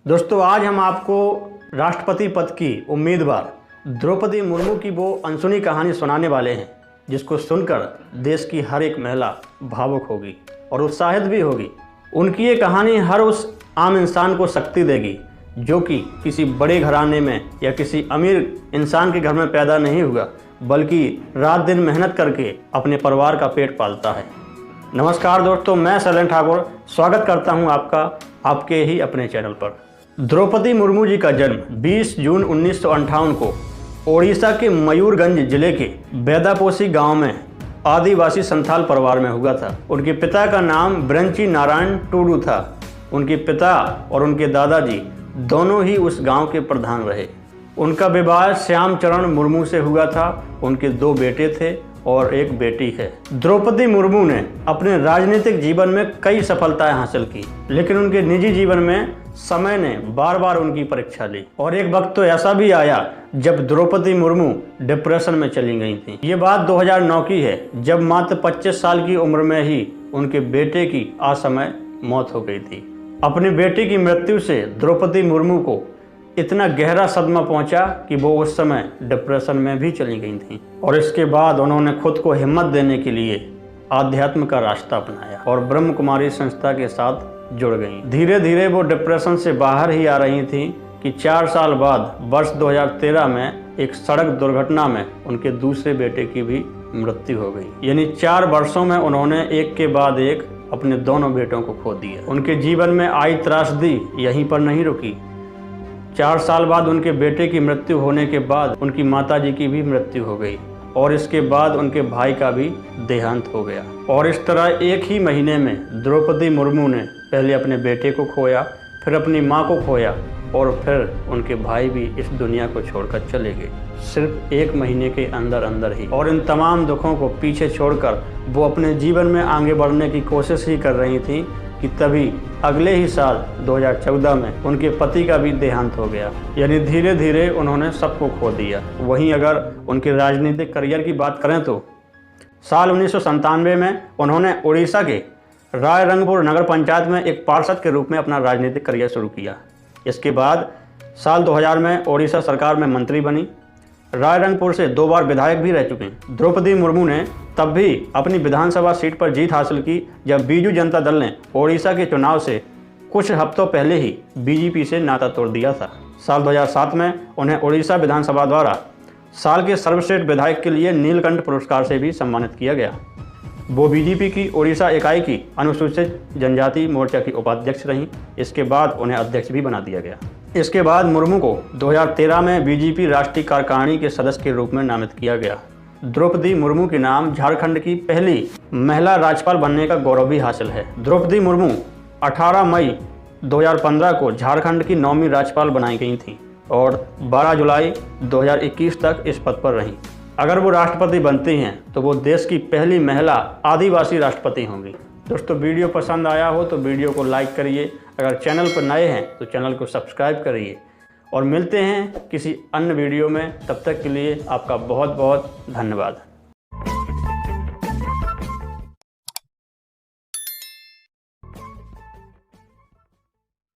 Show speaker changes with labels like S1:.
S1: दोस्तों आज हम आपको राष्ट्रपति पद की उम्मीदवार द्रौपदी मुर्मू की वो अनसुनी कहानी सुनाने वाले हैं जिसको सुनकर देश की हर एक महिला भावुक होगी और उत्साहित भी होगी। उनकी ये कहानी हर उस आम इंसान को शक्ति देगी जो कि किसी बड़े घराने में या किसी अमीर इंसान के घर में पैदा नहीं हुआ, बल्कि रात दिन मेहनत करके अपने परिवार का पेट पालता है। नमस्कार दोस्तों, मैं शैलेंद्र ठाकुर स्वागत करता हूं आपका आपके ही अपने चैनल पर। द्रौपदी मुर्मू जी का जन्म 20 जून 1958 को ओडिशा के मयूरगंज जिले के बेदापोसी गांव में आदिवासी संथाल परिवार में हुआ था। उनके पिता का नाम ब्रंची नारायण टूडू था। उनके पिता और उनके दादाजी दोनों ही उस गांव के प्रधान रहे। उनका विवाह श्याम चरण मुर्मू से हुआ था। उनके 2 बेटे थे और 1 बेटी है। द्रौपदी मुर्मू ने अपने राजनीतिक जीवन में कई सफलताएं हासिल की, लेकिन उनके निजी जीवन में समय ने बार बार उनकी परीक्षा ली और एक वक्त तो ऐसा भी आया जब द्रौपदी मुर्मू डिप्रेशन में चली गई थी। ये बात 2009 की है, जब मात्र 25 साल की उम्र में ही उनके बेटे की असमय मौत हो गई थी। अपने बेटे की मृत्यु से द्रौपदी मुर्मू को इतना गहरा सदमा पहुंचा कि वो उस समय डिप्रेशन में भी चली गई थी और इसके बाद उन्होंने खुद को हिम्मत देने के लिए आध्यात्म का रास्ता अपनाया और ब्रह्म कुमारी संस्था के साथ जुड़ गई। धीरे धीरे वो डिप्रेशन से बाहर ही आ रही थी कि 4 साल बाद वर्ष 2013 में एक सड़क दुर्घटना में उनके दूसरे बेटे की भी मृत्यु हो गई। यानी 4 वर्षों में उन्होंने एक के बाद एक अपने दोनों बेटों को खो दिया। उनके जीवन में आई त्रासदी यहीं पर नहीं रुकी। 4 साल बाद उनके बेटे की मृत्यु होने के बाद उनकी माताजी की भी मृत्यु हो गई और इसके बाद उनके भाई का भी देहांत हो गया। और इस तरह एक ही महीने में द्रौपदी मुर्मू ने पहले अपने बेटे को खोया, फिर अपनी मां को खोया और फिर उनके भाई भी इस दुनिया को छोड़कर चले गए, सिर्फ 1 महीने के अंदर अंदर ही। और इन तमाम दुखों को पीछे छोड़कर वो अपने जीवन में आगे बढ़ने की कोशिश ही कर रही थी कि तभी अगले ही साल 2014 में उनके पति का भी देहांत हो गया। यानी धीरे धीरे उन्होंने सबको खो दिया। वहीं अगर उनके राजनीतिक करियर की बात करें तो साल 1997 में उन्होंने उड़ीसा के रायरंगपुर नगर पंचायत में एक पार्षद के रूप में अपना राजनीतिक करियर शुरू किया। इसके बाद साल 2000 में ओडिशा सरकार में मंत्री बनी। रायरंगपुर से 2 बार विधायक भी रह चुके हैं। द्रौपदी मुर्मू ने तब भी अपनी विधानसभा सीट पर जीत हासिल की जब बीजू जनता दल ने ओडिशा के चुनाव से कुछ हफ्तों पहले ही बीजेपी से नाता तोड़ दिया था। साल 2007 में उन्हें ओडिशा विधानसभा द्वारा साल के सर्वश्रेष्ठ विधायक के लिए नीलकंठ पुरस्कार से भी सम्मानित किया गया। वो बीजेपी की ओडिशा इकाई की अनुसूचित जनजाति मोर्चा की उपाध्यक्ष रहीं। इसके बाद उन्हें अध्यक्ष भी बना दिया गया। इसके बाद मुर्मू को 2013 में बीजेपी राष्ट्रीय कार्यकारिणी के सदस्य के रूप में नामित किया गया। द्रौपदी मुर्मू के नाम झारखंड की पहली महिला राज्यपाल बनने का गौरव भी हासिल है। द्रौपदी मुर्मू 18 मई 2015 को झारखंड की 9वीं राज्यपाल बनाई गई थी और 12 जुलाई 2021 तक इस पद पर रहीं। अगर वो राष्ट्रपति बनती हैं तो वो देश की पहली महिला आदिवासी राष्ट्रपति होंगी। दोस्तों वीडियो पसंद आया हो तो वीडियो को लाइक करिए। अगर चैनल पर नए हैं तो चैनल को सब्सक्राइब करिए और मिलते हैं किसी अन्य वीडियो में। तब तक के लिए आपका बहुत बहुत धन्यवाद।